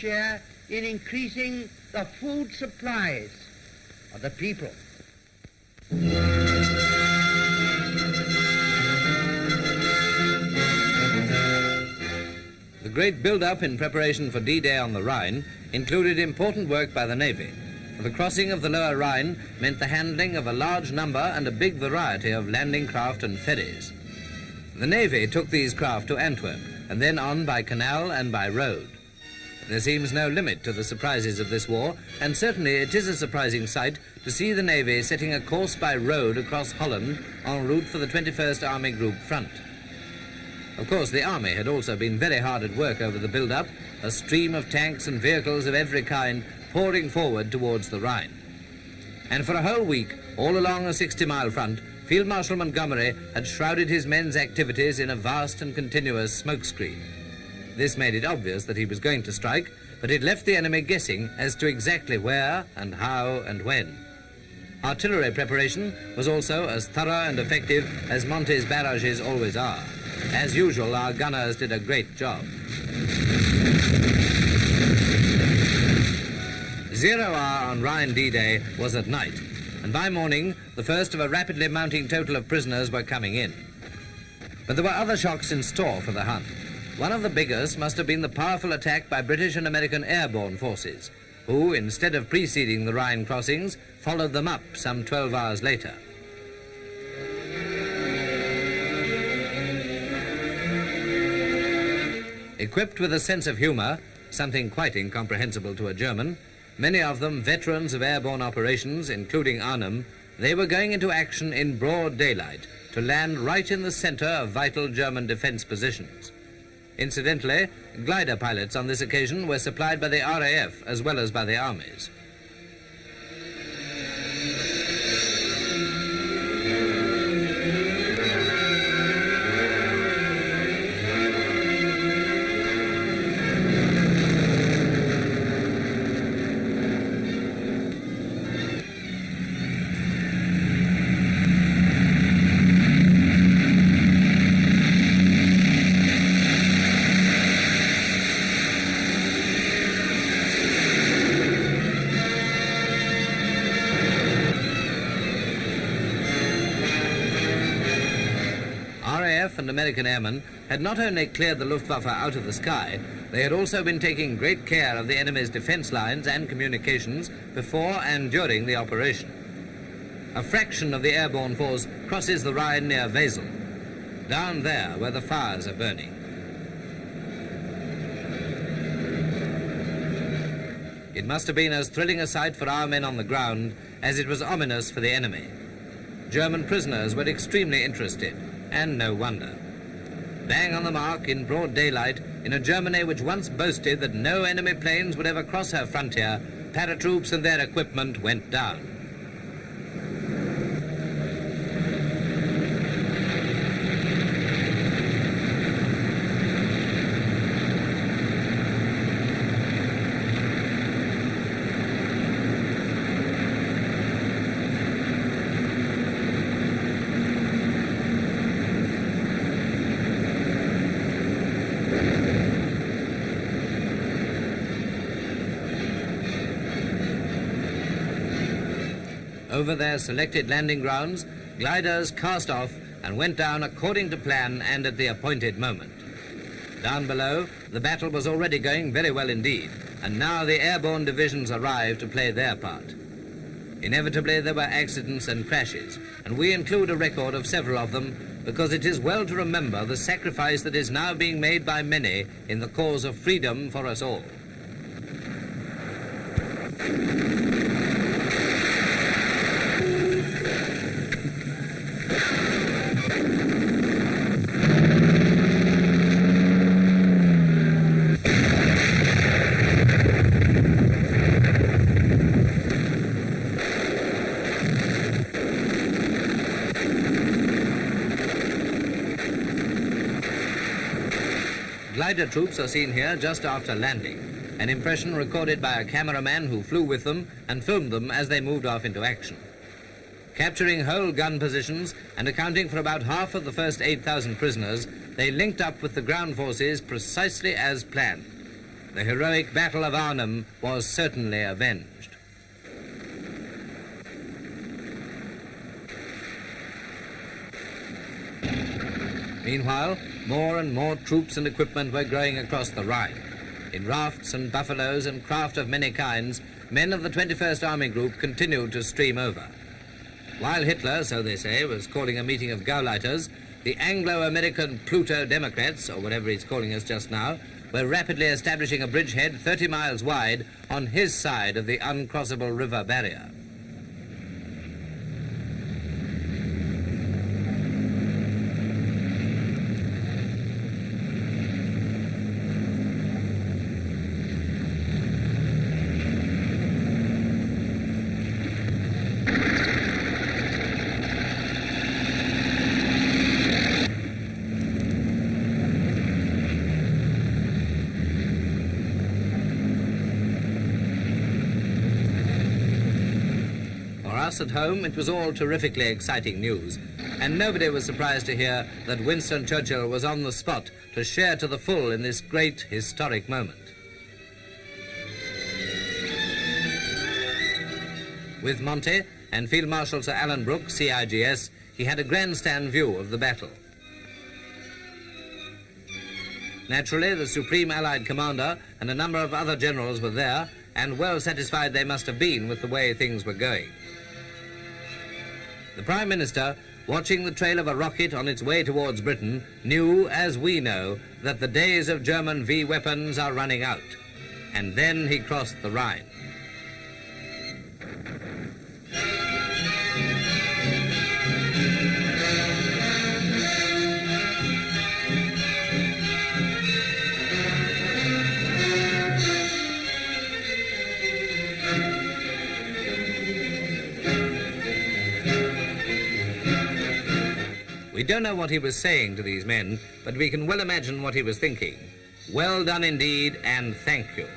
share in increasing the food supplies of the people. The great build-up in preparation for D-Day on the Rhine included important work by the Navy. For the crossing of the lower Rhine meant the handling of a large number and a big variety of landing craft and ferries. The Navy took these craft to Antwerp and then on by canal and by road. There seems no limit to the surprises of this war, and certainly it is a surprising sight to see the Navy setting a course by road across Holland en route for the 21st Army Group front. Of course, the Army had also been very hard at work over the build-up, a stream of tanks and vehicles of every kind pouring forward towards the Rhine. And for a whole week, all along a 60-mile front, Field Marshal Montgomery had shrouded his men's activities in a vast and continuous smokescreen. This made it obvious that he was going to strike, but it left the enemy guessing as to exactly where and how and when. Artillery preparation was also as thorough and effective as Monte's barrages always are. As usual, our gunners did a great job. 0 hour on Rhine D-Day was at night, and by morning, the first of a rapidly mounting total of prisoners were coming in. But there were other shocks in store for the Hun. One of the biggest must have been the powerful attack by British and American airborne forces, who, instead of preceding the Rhine crossings, followed them up some 12 hours later. Equipped with a sense of humor, something quite incomprehensible to a German, many of them veterans of airborne operations, including Arnhem, they were going into action in broad daylight to land right in the center of vital German defense positions. Incidentally, glider pilots on this occasion were supplied by the RAF as well as by the armies. And American airmen had not only cleared the Luftwaffe out of the sky, they had also been taking great care of the enemy's defense lines and communications before and during the operation. A fraction of the airborne force crosses the Rhine near Wesel, down there where the fires are burning. It must have been as thrilling a sight for our men on the ground as it was ominous for the enemy. German prisoners were extremely interested, and no wonder. Bang on the mark in broad daylight, in a Germany which once boasted that no enemy planes would ever cross her frontier, paratroops and their equipment went down. Over their selected landing grounds, gliders cast off and went down according to plan and at the appointed moment. Down below, the battle was already going very well indeed, and now the airborne divisions arrived to play their part. Inevitably, there were accidents and crashes, and we include a record of several of them because it is well to remember the sacrifice that is now being made by many in the cause of freedom for us all. Glider troops are seen here just after landing, an impression recorded by a cameraman who flew with them and filmed them as they moved off into action. Capturing whole gun positions and accounting for about half of the first 8,000 prisoners, they linked up with the ground forces precisely as planned. The heroic Battle of Arnhem was certainly avenged. Meanwhile, more and more troops and equipment were growing across the Rhine. In rafts and buffaloes and craft of many kinds, men of the 21st Army Group continued to stream over. While Hitler, so they say, was calling a meeting of Gauleiters, the Anglo-American Pluto Democrats, or whatever he's calling us just now, were rapidly establishing a bridgehead 30 miles wide on his side of the uncrossable river barrier. At home, it was all terrifically exciting news, and nobody was surprised to hear that Winston Churchill was on the spot to share to the full in this great historic moment. With Monty and Field Marshal Sir Alan Brooke, CIGS, he had a grandstand view of the battle. Naturally, the Supreme Allied Commander and a number of other generals were there, and well satisfied they must have been with the way things were going. The Prime Minister, watching the trail of a rocket on its way towards Britain, knew, as we know, that the days of German V weapons are running out. And then he crossed the Rhine. We don't know what he was saying to these men, but we can well imagine what he was thinking. Well done indeed, and thank you.